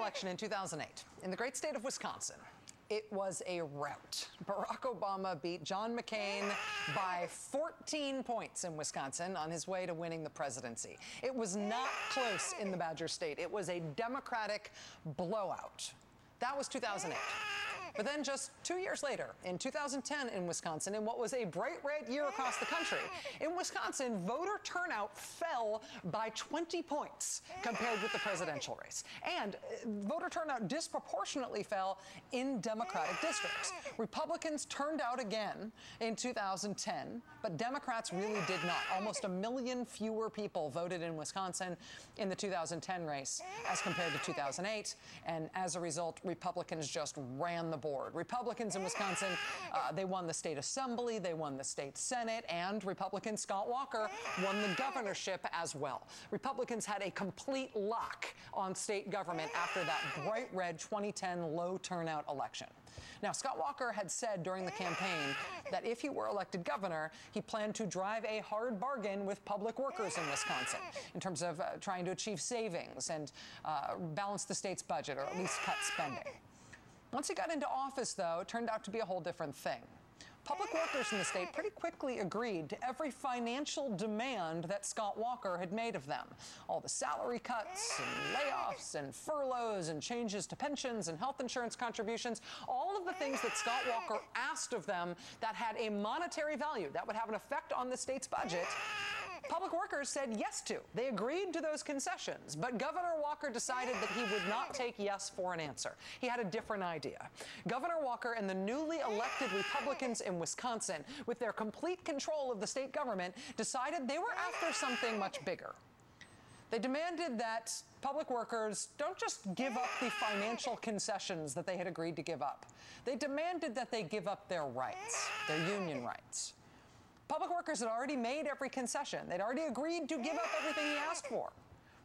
election in 2008 in the great state of Wisconsin. It was a rout. Barack Obama beat John McCain by 14 points in Wisconsin on his way to winning the presidency. It was not close in the Badger State. It was a Democratic blowout. That was 2008. But then just 2 years later, in 2010 in Wisconsin, in what was a bright red year across the country, in Wisconsin, voter turnout fell by 20 points compared with the presidential race. And voter turnout disproportionately fell in Democratic districts. Republicans turned out again in 2010, but Democrats really did not. Almost 1 million fewer people voted in Wisconsin in the 2010 race as compared to 2008. And as a result, Republicans just ran the board. Republicans in Wisconsin, they won the state assembly, they won the state senate, and Republican Scott Walker won the governorship as well. Republicans had a complete lock on state government after that bright red 2010 low turnout election. Now, Scott Walker had said during the campaign that if he were elected governor, he planned to drive a hard bargain with public workers in Wisconsin in terms of trying to achieve savings and balance the state's budget, or at least cut spending. Once he got into office, though, it turned out to be a whole different thing. Public workers in the state pretty quickly agreed to every financial demand that Scott Walker had made of them. All the salary cuts and layoffs and furloughs and changes to pensions and health insurance contributions, all of the things that Scott Walker asked of them that had a monetary value, that would have an effect on the state's budget, public workers said yes to. They agreed to those concessions, but Governor Walker decided that he would not take yes for an answer. He had a different idea. Governor Walker and the newly elected Republicans in Wisconsin, with their complete control of the state government, decided they were after something much bigger. They demanded that public workers don't just give up the financial concessions that they had agreed to give up. They demanded that they give up their rights, their union rights. Public workers had already made every concession. They'd already agreed to give up everything he asked for.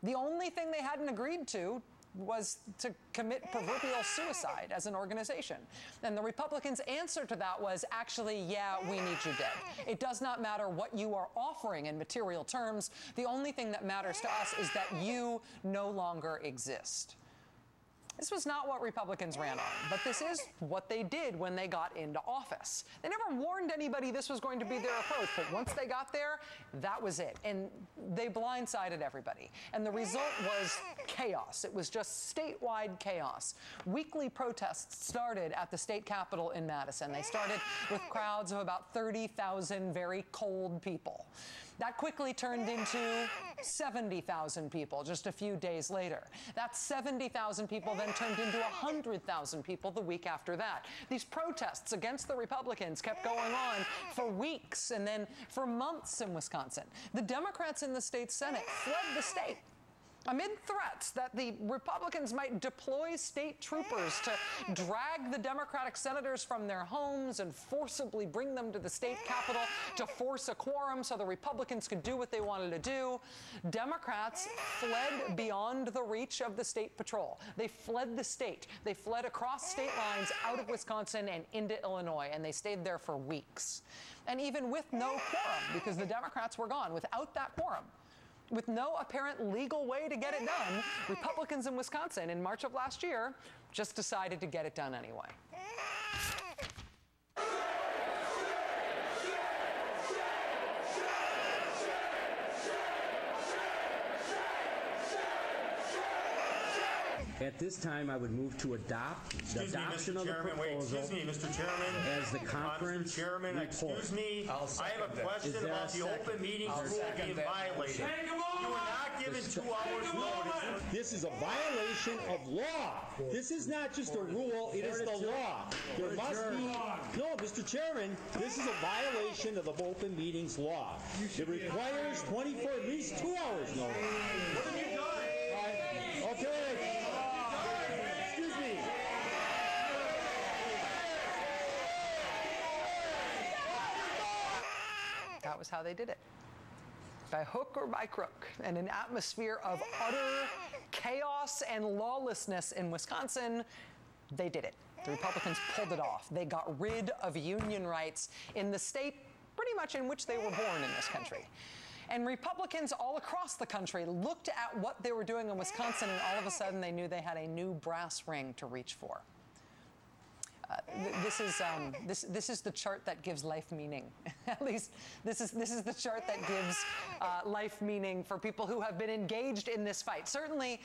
The only thing they hadn't agreed to was to commit proverbial suicide as an organization. And the Republicans' answer to that was, actually, yeah, we need you dead. It does not matter what you are offering in material terms. The only thing that matters to us is that you no longer exist. This was not what Republicans ran on, but this is what they did when they got into office. They never warned anybody this was going to be their approach, but once they got there, that was it. And they blindsided everybody. And the result was chaos. It was just statewide chaos. Weekly protests started at the state capitol in Madison. They started with crowds of about 30,000 very cold people. That quickly turned into 70,000 people just a few days later. That 70,000 people then turned into 100,000 people the week after that. These protests against the Republicans kept going on for weeks and then for months in Wisconsin. The Democrats in the state Senate fled the state amid threats that the Republicans might deploy state troopers to drag the Democratic senators from their homes and forcibly bring them to the state capitol to force a quorum so the Republicans could do what they wanted to do. Democrats fled beyond the reach of the state patrol. They fled the state. They fled across state lines out of Wisconsin and into Illinois, and they stayed there for weeks. And even with no quorum, because the Democrats were gone, without that quorum, with no apparent legal way to get it done, Republicans in Wisconsin in March of last year just decided to get it done anyway. At this time, I would move to adopt the adoption of the proposal. Excuse me, Mr. Chairman. As the conference Mr. Chairman, report. Excuse me. I have a question about the open meetings rule being violated. You were not given 2 hours notice. This is a violation of law. This is not just a rule, it is the law. There must be, no, Mr. Chairman, this is a violation of the open meetings law. It requires 24, at least 2 hours notice. What have you done? Okay. Excuse me. That was how they did it. By hook or by crook, in an atmosphere of utter chaos and lawlessness in Wisconsin, they did it. The Republicans pulled it off. They got rid of union rights in the state pretty much in which they were born in this country. And Republicans all across the country looked at what they were doing in Wisconsin, and all of a sudden they knew they had a new brass ring to reach for. This is the chart that gives life meaning. At least this is the chart that gives life meaning for people who have been engaged in this fight. Certainly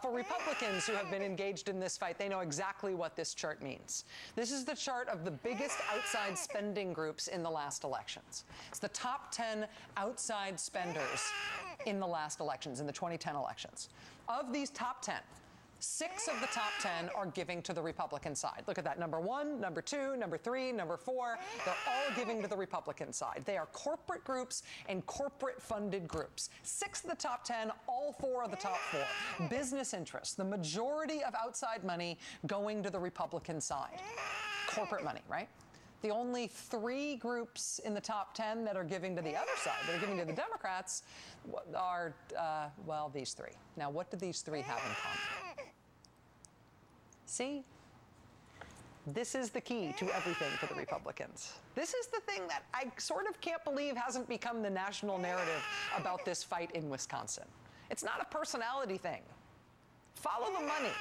for Republicans who have been engaged in this fight, they know exactly what this chart means. This is the chart of the biggest outside spending groups in the last elections. It's the top 10 outside spenders in the last elections, in the 2010 elections. Of these top 10, 6 of the top 10 are giving to the Republican side. Look at that. Number 1, number 2, number 3, number 4. They're all giving to the Republican side. They are corporate groups and corporate-funded groups. 6 of the top 10, all 4 of the top 4. Business interests, the majority of outside money going to the Republican side. Corporate money, right? The only 3 groups in the top 10 that are giving to the other side, that are giving to the Democrats, are, well, these 3. Now, what do these 3 have in common? See? This is the key to everything for the Republicans. This is the thing that I sort of can't believe hasn't become the national narrative about this fight in Wisconsin. It's not a personality thing. Follow the money.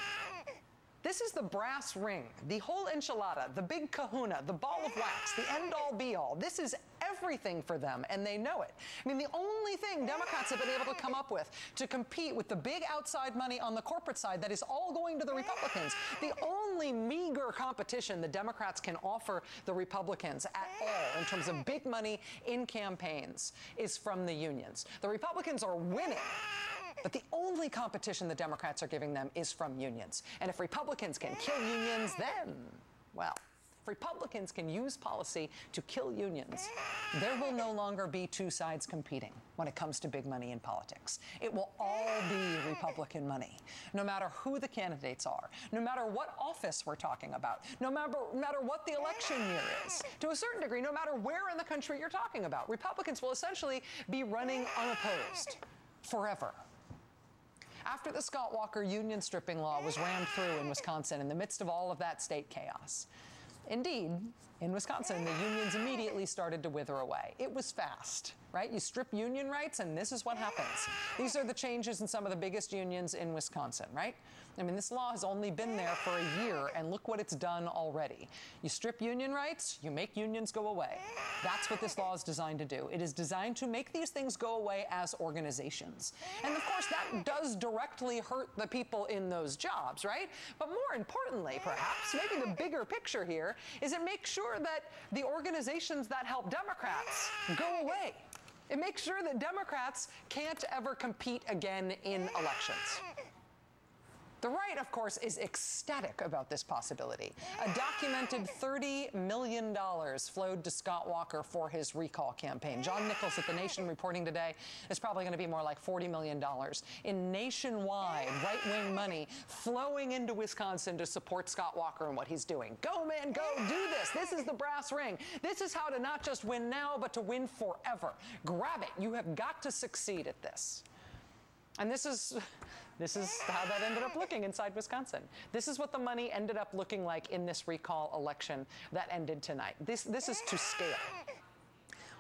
This is the brass ring, the whole enchilada, the big kahuna, the ball of wax, the end-all be-all. This is everything for them, and they know it. I mean, the only thing Democrats have been able to come up with to compete with the big outside money on the corporate side that is all going to the Republicans, the only meager competition the Democrats can offer the Republicans at all in terms of big money in campaigns is from the unions. The Republicans are winning. But the only competition the Democrats are giving them is from unions. And if Republicans can kill unions, then, well, if Republicans can use policy to kill unions, there will no longer be 2 sides competing when it comes to big money in politics. It will all be Republican money, no matter who the candidates are, no matter what office we're talking about, no matter what the election year is. To a certain degree, no matter where in the country you're talking about, Republicans will essentially be running unopposed forever. After the Scott Walker union stripping law was rammed through in Wisconsin in the midst of all of that state chaos, indeed, in Wisconsin, the unions immediately started to wither away. It was fast, right? You strip union rights, and this is what happens. These are the changes in some of the biggest unions in Wisconsin, right? I mean, this law has only been there for a year, and look what it's done already. You strip union rights, you make unions go away. That's what this law is designed to do. It is designed to make these things go away as organizations. And of course, that does directly hurt the people in those jobs, right? But more importantly, perhaps, maybe the bigger picture here is it makes sure that the organizations that help Democrats go away. It makes sure that Democrats can't ever compete again in elections. The right, of course, is ecstatic about this possibility. A documented $30 million flowed to Scott Walker for his recall campaign. John Nichols at The Nation reporting today is probably going to be more like $40 million in nationwide right-wing money flowing into Wisconsin to support Scott Walker and what he's doing. Go, man, go, do this. This is the brass ring. This is how to not just win now, but to win forever. Grab it. You have got to succeed at this. And this is how that ended up looking inside Wisconsin. This is what the money ended up looking like in this recall election that ended tonight. This is to scale.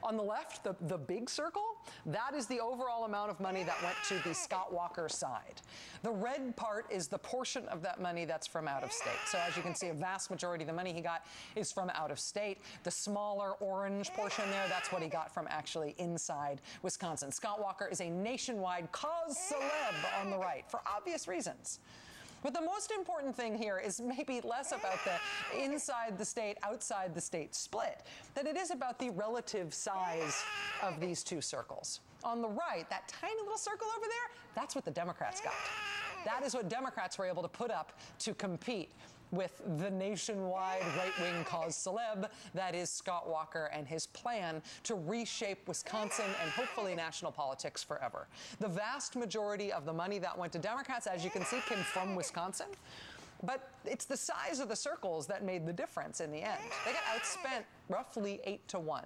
On the left, the big circle, that is the overall amount of money that went to the Scott Walker side. The red part is the portion of that money that's from out of state. So as you can see, a vast majority of the money he got is from out of state. The smaller orange portion there, that's what he got from actually inside Wisconsin. Scott Walker is a nationwide cause celeb on the right for obvious reasons. But the most important thing here is maybe less about the inside the state, outside the state split, than it is about the relative size of these 2 circles. On the right, that tiny little circle over there, that's what the Democrats got. That is what Democrats were able to put up to compete with the nationwide right-wing cause celeb that is Scott Walker and his plan to reshape Wisconsin and hopefully national politics forever. The vast majority of the money that went to Democrats, as you can see, came from Wisconsin. But it's the size of the circles that made the difference in the end. They got outspent roughly 8-1.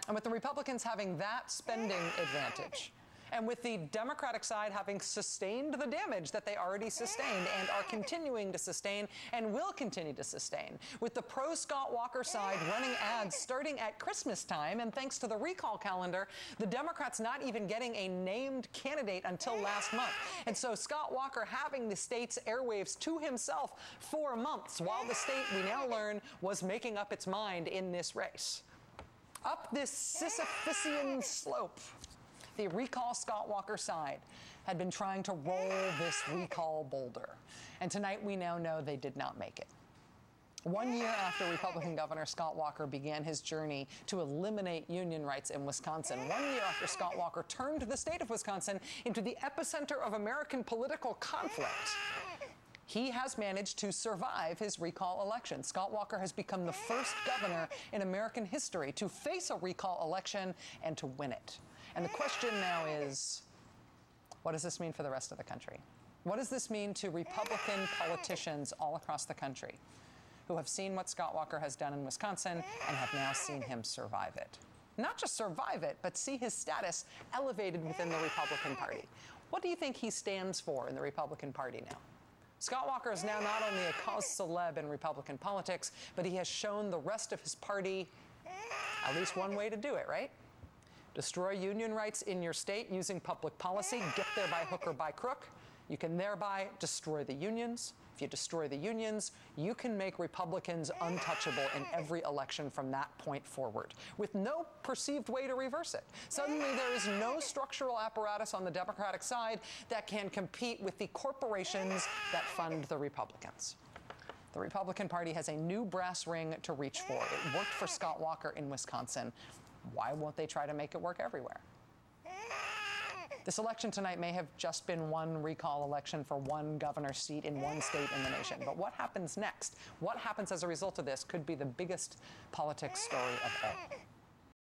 And with the Republicans having that spending advantage, And with the Democratic side having sustained the damage that they already sustained and are continuing to sustain and will continue to sustain, with the pro-Scott Walker side running ads starting at Christmas time, and thanks to the recall calendar, the Democrats not even getting a named candidate until last month. And so Scott Walker having the state's airwaves to himself for months, while the state, we now learn, was making up its mind in this race. Up this Sisyphusian slope, the recall Scott Walker side had been trying to roll this recall boulder. And tonight we now know they did not make it. 1 year after Republican Governor Scott Walker began his journey to eliminate union rights in Wisconsin, 1 year after Scott Walker turned the state of Wisconsin into the epicenter of American political conflict, he has managed to survive his recall election. Scott Walker has become the first governor in American history to face a recall election and to win it. And the question now is, what does this mean for the rest of the country? What does this mean to Republican politicians all across the country who have seen what Scott Walker has done in Wisconsin and have now seen him survive it? Not just survive it, but see his status elevated within the Republican Party. What do you think he stands for in the Republican Party now? Scott Walker is now not only a cause célèbre in Republican politics, but he has shown the rest of his party at least one way to do it, right? Destroy union rights in your state using public policy, get there by hook or by crook. You can thereby destroy the unions. If you destroy the unions, you can make Republicans untouchable in every election from that point forward, with no perceived way to reverse it. Suddenly, there is no structural apparatus on the Democratic side that can compete with the corporations that fund the Republicans. The Republican Party has a new brass ring to reach for. It worked for Scott Walker in Wisconsin. Why won't they try to make it work everywhere? This election tonight may have just been one recall election for one governor's seat in one state in the nation. But what happens next? What happens as a result of this could be the biggest politics story of all.